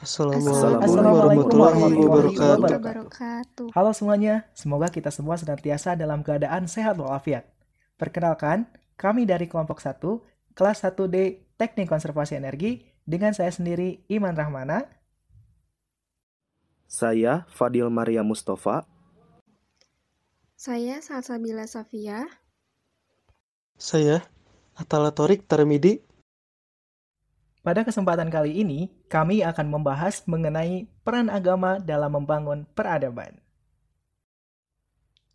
Assalamualaikum Assalamualaikum warahmatullahi warahmatullahi wabarakatuh. wabarakatuh. Halo semuanya, semoga kita semua senantiasa dalam keadaan sehat walafiat. Perkenalkan, kami dari kelompok 1, kelas 1D Teknik Konservasi Energi, dengan saya sendiri Iman Rahmana. Saya Fadil Maria Mustafa. Saya Salsabila Safia. Saya Atala Torik Tarmidi. Pada kesempatan kali ini, kami akan membahas mengenai peran agama dalam membangun peradaban.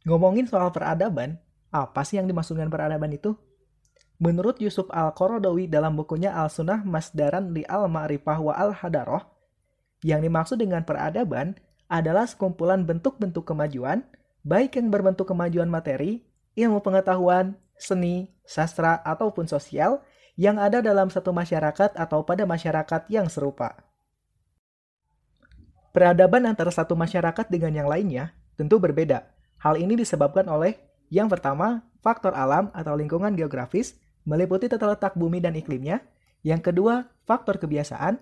Ngomongin soal peradaban, apa sih yang dimaksud dengan peradaban itu? Menurut Yusuf Al-Qaradawi dalam bukunya Al-Sunnah Masdaran li Al-Ma'rifah wa Al-Hadaroh, yang dimaksud dengan peradaban adalah sekumpulan bentuk-bentuk kemajuan, baik yang berbentuk kemajuan materi, ilmu pengetahuan, seni, sastra, ataupun sosial, yang ada dalam satu masyarakat atau pada masyarakat yang serupa. Peradaban antara satu masyarakat dengan yang lainnya tentu berbeda. Hal ini disebabkan oleh yang pertama, faktor alam atau lingkungan geografis, meliputi tata letak bumi dan iklimnya. Yang kedua, faktor kebiasaan.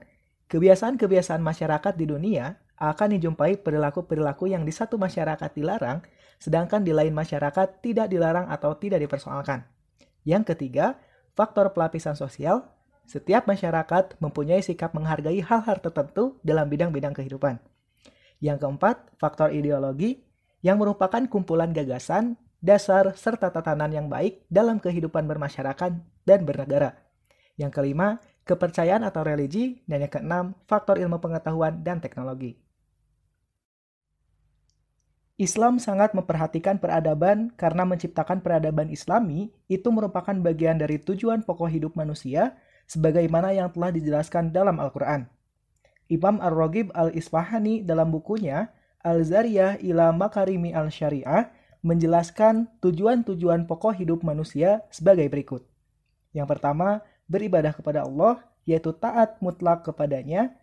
Kebiasaan-kebiasaan masyarakat di dunia akan dijumpai perilaku-perilaku yang di satu masyarakat dilarang, sedangkan di lain masyarakat tidak dilarang atau tidak dipersoalkan. Yang ketiga, faktor pelapisan sosial. Setiap masyarakat mempunyai sikap menghargai hal-hal tertentu dalam bidang-bidang kehidupan. Yang keempat, faktor ideologi, yang merupakan kumpulan gagasan, dasar, serta tatanan yang baik dalam kehidupan bermasyarakat dan bernegara. Yang kelima, kepercayaan atau religi, dan yang keenam, faktor ilmu pengetahuan dan teknologi. Islam sangat memperhatikan peradaban karena menciptakan peradaban Islami itu merupakan bagian dari tujuan pokok hidup manusia sebagaimana yang telah dijelaskan dalam Al-Quran. Imam Ar-Raghib Al-Isfahani dalam bukunya Al-Zariyah ila Makarimi Al-Syariah menjelaskan tujuan-tujuan pokok hidup manusia sebagai berikut. Yang pertama, beribadah kepada Allah, yaitu taat mutlak kepadanya.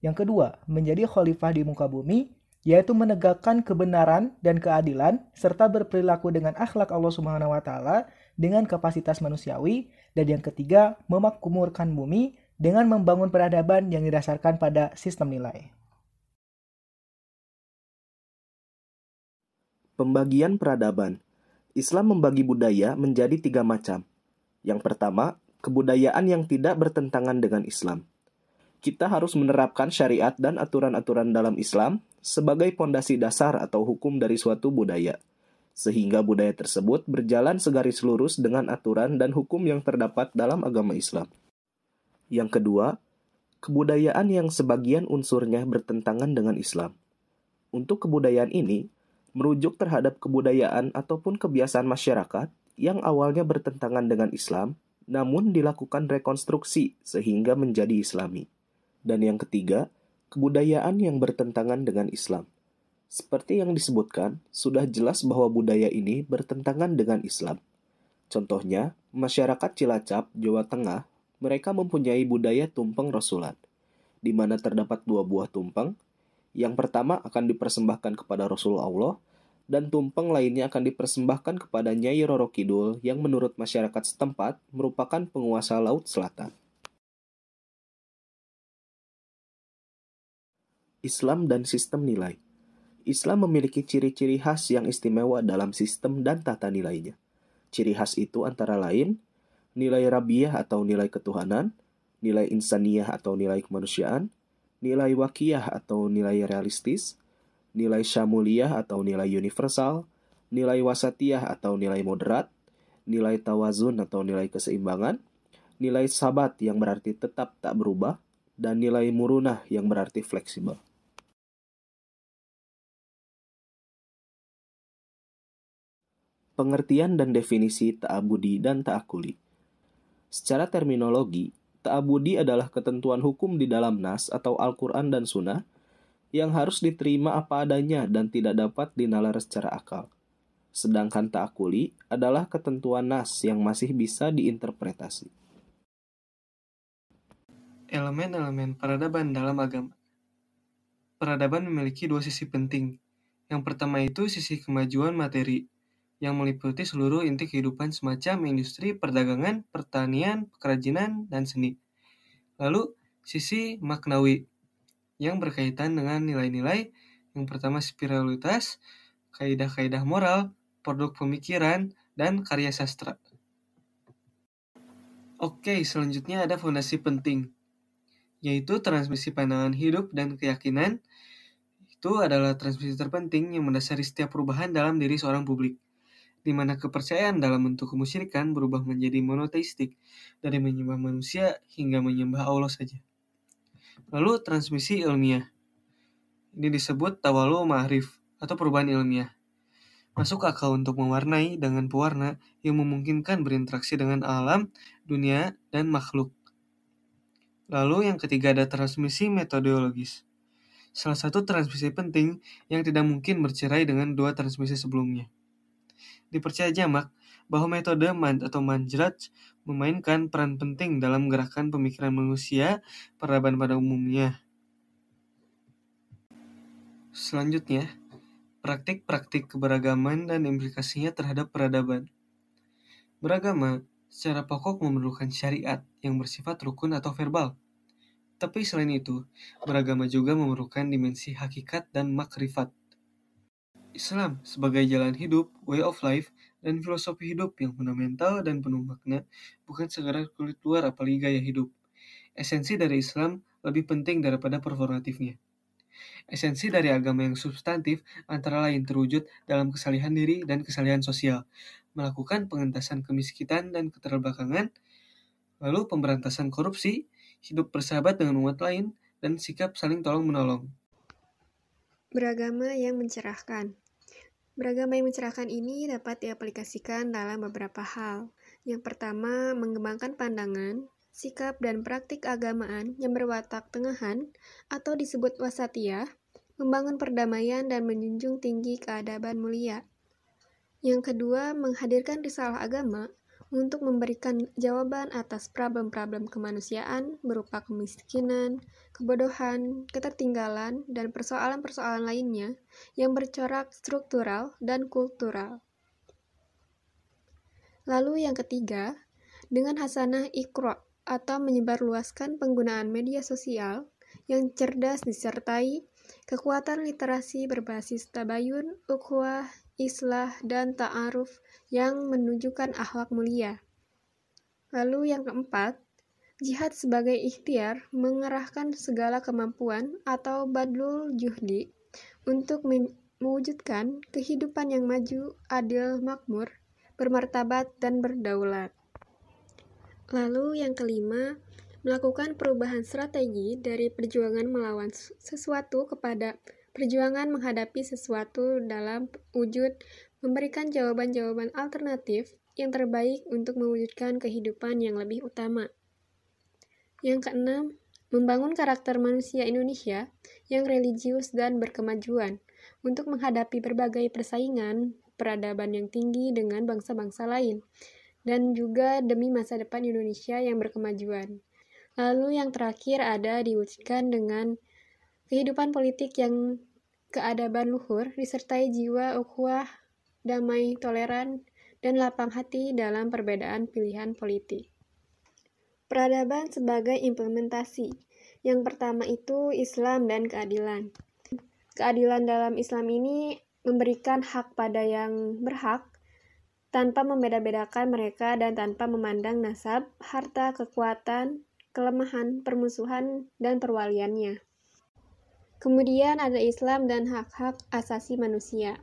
Yang kedua, menjadi khalifah di muka bumi, yaitu menegakkan kebenaran dan keadilan, serta berperilaku dengan akhlak Allah Subhanahu wa Ta'ala dengan kapasitas manusiawi. Dan yang ketiga, memakmurkan bumi dengan membangun peradaban yang didasarkan pada sistem nilai. Pembagian peradaban. Islam membagi budaya menjadi 3 macam. Yang pertama, kebudayaan yang tidak bertentangan dengan Islam. Kita harus menerapkan syariat dan aturan-aturan dalam Islam sebagai pondasi dasar atau hukum dari suatu budaya, sehingga budaya tersebut berjalan segaris lurus dengan aturan dan hukum yang terdapat dalam agama Islam. Yang kedua, kebudayaan yang sebagian unsurnya bertentangan dengan Islam. Untuk kebudayaan ini, merujuk terhadap kebudayaan ataupun kebiasaan masyarakat yang awalnya bertentangan dengan Islam, namun dilakukan rekonstruksi sehingga menjadi Islami. Dan yang ketiga, kebudayaan yang bertentangan dengan Islam. Seperti yang disebutkan, sudah jelas bahwa budaya ini bertentangan dengan Islam. Contohnya, masyarakat Cilacap, Jawa Tengah, mereka mempunyai budaya tumpeng rasulan, di mana terdapat 2 buah tumpeng. Yang pertama akan dipersembahkan kepada Rasulullah, dan tumpeng lainnya akan dipersembahkan kepada Nyai Roro Kidul yang menurut masyarakat setempat merupakan penguasa Laut Selatan. Islam dan sistem nilai. Islam memiliki ciri-ciri khas yang istimewa dalam sistem dan tata nilainya. Ciri khas itu antara lain nilai rabiyah atau nilai ketuhanan, nilai insaniyah atau nilai kemanusiaan, nilai wakiyah atau nilai realistis, nilai syamuliyah atau nilai universal, nilai wasatiyah atau nilai moderat, nilai tawazun atau nilai keseimbangan, nilai sabat yang berarti tetap tak berubah, dan nilai murunah yang berarti fleksibel. Pengertian dan definisi ta'abudi dan ta'akuli. Secara terminologi, ta'abudi adalah ketentuan hukum di dalam nas atau Al-Quran dan Sunnah yang harus diterima apa adanya dan tidak dapat dinalar secara akal. Sedangkan ta'akuli adalah ketentuan nas yang masih bisa diinterpretasi. Elemen-elemen peradaban dalam agama. Peradaban memiliki 2 sisi penting. Yang pertama itu sisi kemajuan materi, yang meliputi seluruh inti kehidupan semacam industri, perdagangan, pertanian, kerajinan, dan seni. Lalu, sisi maknawi, yang berkaitan dengan nilai-nilai. Yang pertama spiritualitas, kaidah-kaidah moral, produk pemikiran, dan karya sastra. Oke, selanjutnya ada fondasi penting, yaitu transmisi pandangan hidup dan keyakinan. Itu adalah transmisi terpenting yang mendasari setiap perubahan dalam diri seorang publik, di mana kepercayaan dalam bentuk kemusyrikan berubah menjadi monoteistik, dari menyembah manusia hingga menyembah Allah saja. Lalu transmisi ilmiah. Ini disebut tawalu ma'rif atau perubahan ilmiah. Masuk akal untuk mewarnai dengan pewarna yang memungkinkan berinteraksi dengan alam, dunia, dan makhluk. Lalu yang ketiga ada transmisi metodologis. Salah satu transmisi penting yang tidak mungkin bercerai dengan dua transmisi sebelumnya. Dipercaya jamak bahwa metode atau manjraj memainkan peran penting dalam gerakan pemikiran manusia, peradaban pada umumnya. Selanjutnya, praktik-praktik keberagaman dan implikasinya terhadap peradaban. Beragama secara pokok memerlukan syariat yang bersifat rukun atau verbal. Tapi selain itu, beragama juga memerlukan dimensi hakikat dan makrifat. Islam sebagai jalan hidup, way of life, dan filosofi hidup yang fundamental dan penuh makna, bukan sekadar kulit luar apalagi gaya hidup. Esensi dari Islam lebih penting daripada performatifnya. Esensi dari agama yang substantif antara lain terwujud dalam kesalihan diri dan kesalihan sosial, melakukan pengentasan kemiskinan dan keterbelakangan, lalu pemberantasan korupsi, hidup bersahabat dengan umat lain, dan sikap saling tolong-menolong. Beragama yang mencerahkan. Beragama yang mencerahkan ini dapat diaplikasikan dalam beberapa hal. Yang pertama, mengembangkan pandangan, sikap dan praktik keagamaan yang berwatak tengahan atau disebut wasatiyah, membangun perdamaian dan menjunjung tinggi keadaban mulia. Yang kedua, menghadirkan risalah agama untuk memberikan jawaban atas problem-problem kemanusiaan berupa kemiskinan, kebodohan, ketertinggalan, dan persoalan-persoalan lainnya yang bercorak struktural dan kultural. Lalu yang ketiga, dengan hasanah iqra atau menyebarluaskan penggunaan media sosial yang cerdas disertai kekuatan literasi berbasis tabayun, ukhuwah, islah, dan ta'aruf yang menunjukkan akhlak mulia. Lalu yang keempat, jihad sebagai ikhtiar mengerahkan segala kemampuan atau badlul juhdi untuk mewujudkan kehidupan yang maju, adil, makmur, bermartabat, dan berdaulat. Lalu yang kelima, melakukan perubahan strategi dari perjuangan melawan sesuatu kepada perjuangan menghadapi sesuatu dalam wujud memberikan jawaban-jawaban alternatif yang terbaik untuk mewujudkan kehidupan yang lebih utama. Yang keenam, membangun karakter manusia Indonesia yang religius dan berkemajuan untuk menghadapi berbagai persaingan peradaban yang tinggi dengan bangsa-bangsa lain, dan juga demi masa depan Indonesia yang berkemajuan. Lalu yang terakhir ada diwujudkan dengan kehidupan politik yang keadaban luhur disertai jiwa ukhuwah, damai, toleran, dan lapang hati dalam perbedaan pilihan politik. Peradaban sebagai implementasi. Yang pertama itu Islam dan keadilan. Keadilan dalam Islam ini memberikan hak pada yang berhak tanpa membeda-bedakan mereka dan tanpa memandang nasab, harta, kekuatan, kelemahan, permusuhan, dan perwaliannya. Kemudian ada Islam dan hak-hak asasi manusia.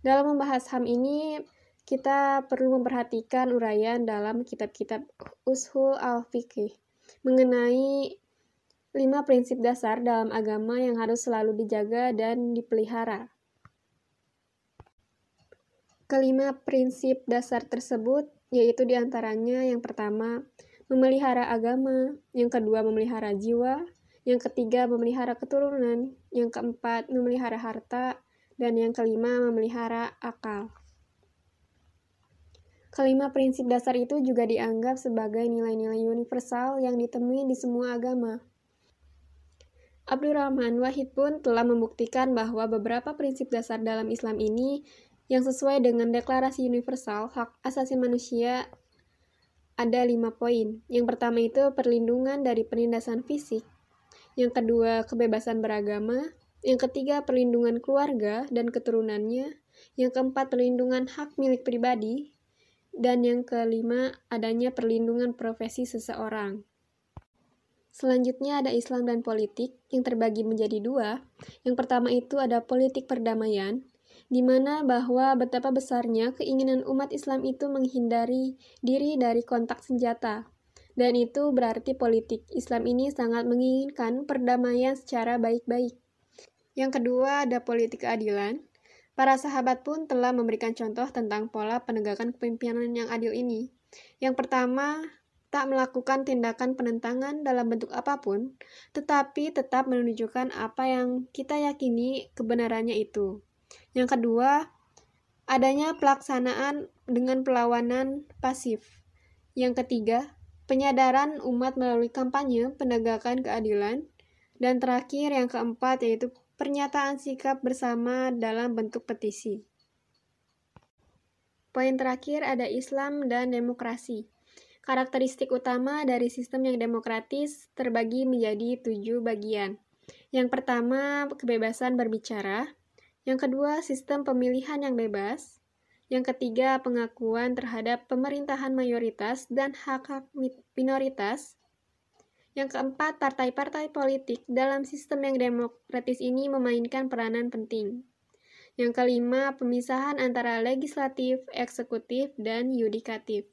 Dalam membahas HAM ini, kita perlu memperhatikan uraian dalam kitab-kitab Ushul al-Fiqh mengenai 5 prinsip dasar dalam agama yang harus selalu dijaga dan dipelihara. Kelima prinsip dasar tersebut yaitu diantaranya yang pertama, memelihara agama, yang kedua memelihara jiwa, yang ketiga memelihara keturunan, yang keempat memelihara harta, dan yang kelima memelihara akal. Kelima prinsip dasar itu juga dianggap sebagai nilai-nilai universal yang ditemui di semua agama. Abdurrahman Wahid pun telah membuktikan bahwa beberapa prinsip dasar dalam Islam ini yang sesuai dengan Deklarasi Universal Hak Asasi Manusia ada 5 poin. Yang pertama itu perlindungan dari penindasan fisik. Yang kedua, kebebasan beragama. Yang ketiga, perlindungan keluarga dan keturunannya. Yang keempat, perlindungan hak milik pribadi. Dan yang kelima, adanya perlindungan profesi seseorang. Selanjutnya ada Islam dan politik yang terbagi menjadi dua. Yang pertama itu ada politik perdamaian, di mana bahwa betapa besarnya keinginan umat Islam itu menghindari diri dari kontak senjata. Dan itu berarti politik Islam ini sangat menginginkan perdamaian secara baik-baik. Yang kedua ada politik keadilan. Para sahabat pun telah memberikan contoh tentang pola penegakan kepemimpinan yang adil ini. Yang pertama, tak melakukan tindakan penentangan dalam bentuk apapun, tetapi tetap menunjukkan apa yang kita yakini kebenarannya itu. Yang kedua, adanya pelaksanaan dengan perlawanan pasif. Yang ketiga, penyadaran umat melalui kampanye penegakan keadilan. Dan terakhir, yang keempat, yaitu pernyataan sikap bersama dalam bentuk petisi. Poin terakhir ada Islam dan demokrasi. Karakteristik utama dari sistem yang demokratis terbagi menjadi 7 bagian. Yang pertama, kebebasan berbicara. Yang kedua, sistem pemilihan yang bebas. Yang ketiga, pengakuan terhadap pemerintahan mayoritas dan hak-hak minoritas. Yang keempat, partai-partai politik dalam sistem yang demokratis ini memainkan peranan penting. Yang kelima, pemisahan antara legislatif, eksekutif, dan yudikatif.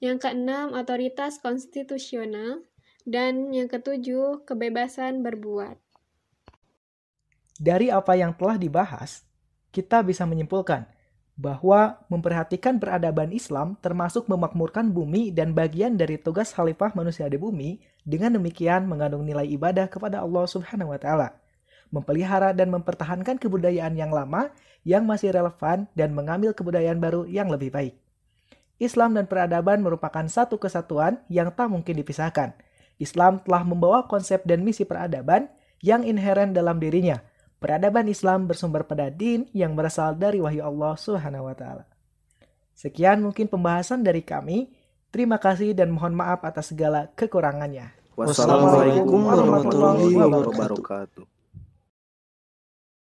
Yang keenam, otoritas konstitusional. Dan yang ketujuh, kebebasan berbuat. Dari apa yang telah dibahas, kita bisa menyimpulkan bahwa memperhatikan peradaban Islam termasuk memakmurkan bumi dan bagian dari tugas khalifah manusia di bumi, dengan demikian mengandung nilai ibadah kepada Allah Subhanahu wa Ta'ala, memelihara dan mempertahankan kebudayaan yang lama yang masih relevan dan mengambil kebudayaan baru yang lebih baik. Islam dan peradaban merupakan satu kesatuan yang tak mungkin dipisahkan. Islam telah membawa konsep dan misi peradaban yang inheren dalam dirinya. Peradaban Islam bersumber pada din yang berasal dari wahyu Allah Subhanahu wa Ta'ala. Sekian mungkin pembahasan dari kami. Terima kasih dan mohon maaf atas segala kekurangannya. Wassalamualaikum warahmatullahi wabarakatuh.